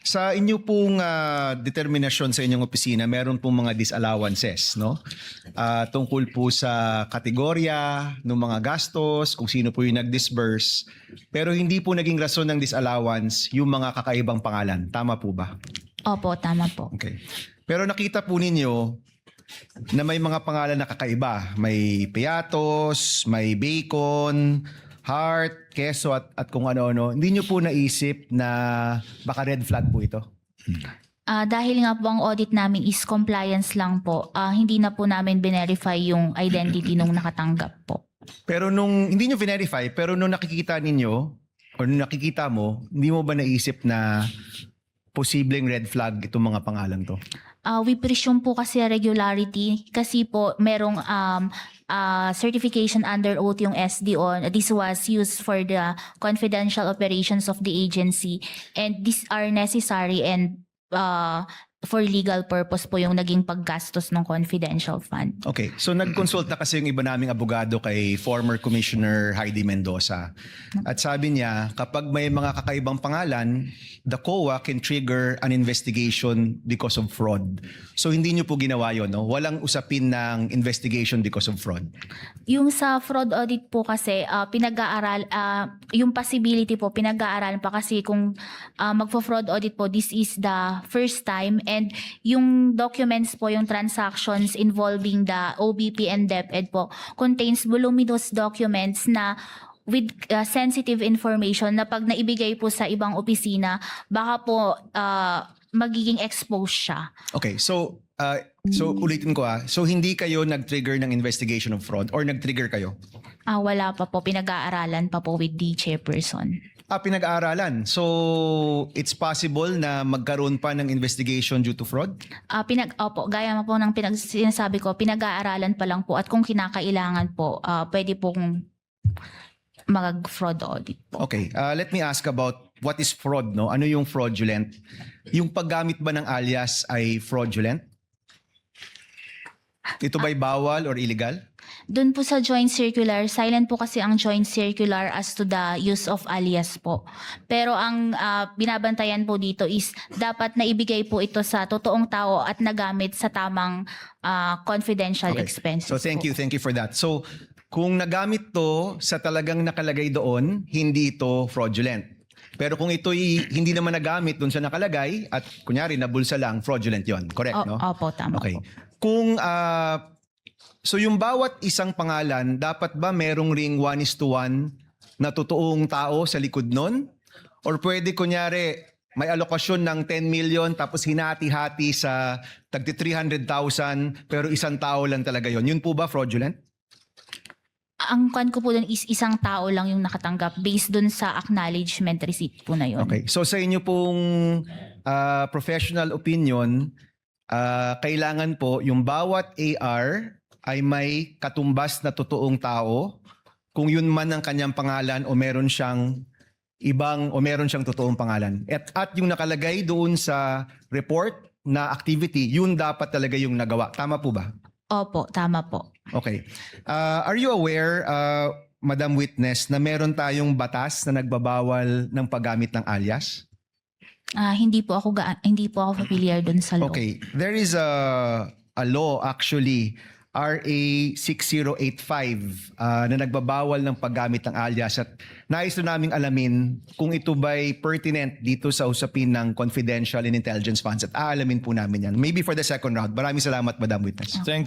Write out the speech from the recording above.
Sa inyo pong determinasyon sa inyong opisina, meron pong mga disallowances, no? Tungkol po sa kategorya ng mga gastos, kung sino po yung nag-disburse. Pero hindi po naging rason ng disallowance yung mga kakaibang pangalan. Tama po ba? Opo, tama po. Okay. Pero nakita po ninyo na may mga pangalan na kakaiba. May Piatos, may Bacon, Heart, Queso at kung ano-ano. Hindi nyo po naisip na baka red flag po ito? Dahil nga po ang audit namin is compliance lang po, hindi na po namin verify yung identity nung nakatanggap po. Pero nung hindi nyo verify, pero nung nakikita ninyo o nung nakikita mo, hindi mo ba naisip na posibleng red flag itong mga pangalan to? We presume po kasi regularity kasi po merong certification under oath yung SDO. This was used for the confidential operations of the agency and these are necessary and for legal purpose po yung naging paggastos ng confidential fund. Okay, so nag-consult na kasi yung iba naming abogado kay former Commissioner Heidi Mendoza. At sabi niya, kapag may mga kakaibang pangalan, the COA can trigger an investigation because of fraud. So hindi niyo po ginawa yun, no? Walang usapin ng investigation because of fraud. Yung sa fraud audit po kasi pinag-aaral yung possibility po pinag-aaralan pa kasi kung magfo-fraud audit po, this is the first time and yung documents po, yung transactions involving the OBP and DepEd po contains voluminous documents na with sensitive information na pag naibigay po sa ibang opisina, baka po magiging exposed siya. Okay, so ulitin ko so hindi kayo nag-trigger ng investigation of fraud or nag-trigger kayo? Wala pa po, pinag-aaralan pa po with the chairperson. Pinag-aaralan. So, it's possible na magkaroon pa ng investigation due to fraud? Opo, gaya po ng sinasabi ko, pinag-aaralan pa lang po at kung kinakailangan po, pwede pong mag-fraud audit po. Okay, let me ask about what is fraud, no? Ano yung fraudulent? Yung paggamit ba ng alias ay fraudulent? Ito ba'y bawal or illegal? Doon po sa joint circular, silent po kasi ang joint circular as to the use of alias po. Pero ang binabantayan po dito is dapat naibigay po ito sa totoong tao at nagamit sa tamang confidential expenses. So thank po. you for that. So kung nagamit to sa talagang nakalagay doon, hindi ito fraudulent. Pero kung ito'y hindi naman nagamit doon sa nakalagay at kunyari nabulsa lang, fraudulent yon. Correct, no? Opo, tama Okay. po. Kung so yung bawat isang pangalan, dapat ba merong ring 1:1 na totoong tao sa likod nun? Or pwede kunyari may alokasyon ng 10 million tapos hinati-hati sa tagti 300,000 pero isang tao lang talaga yon. Yun po ba fraudulent? Ang kwan ko po dun is isang tao lang yung nakatanggap based dun sa acknowledgement receipt po na yun. Okay. So sa inyo pong professional opinion, kailangan po yung bawat AR ay may katumbas na totoong tao kung yun man ang kanyang pangalan o meron siyang meron siyang totoong pangalan. At yung nakalagay doon sa report na activity, yun dapat talaga yung nagawa. Tama po ba? Opo, tama po. Okay. Are you aware, Madam Witness, na meron tayong batas na nagbabawal ng paggamit ng alias? Hindi po ako familiar dun sa law. Okay. There is a law actually, RA 6085 na nagbabawal ng paggamit ng alias at nais na naming alamin kung ito ba'y pertinent dito sa usapin ng confidential and intelligence funds at aalamin po namin yan. Maybe for the second round. Maraming salamat, Madam Witness. Thank you.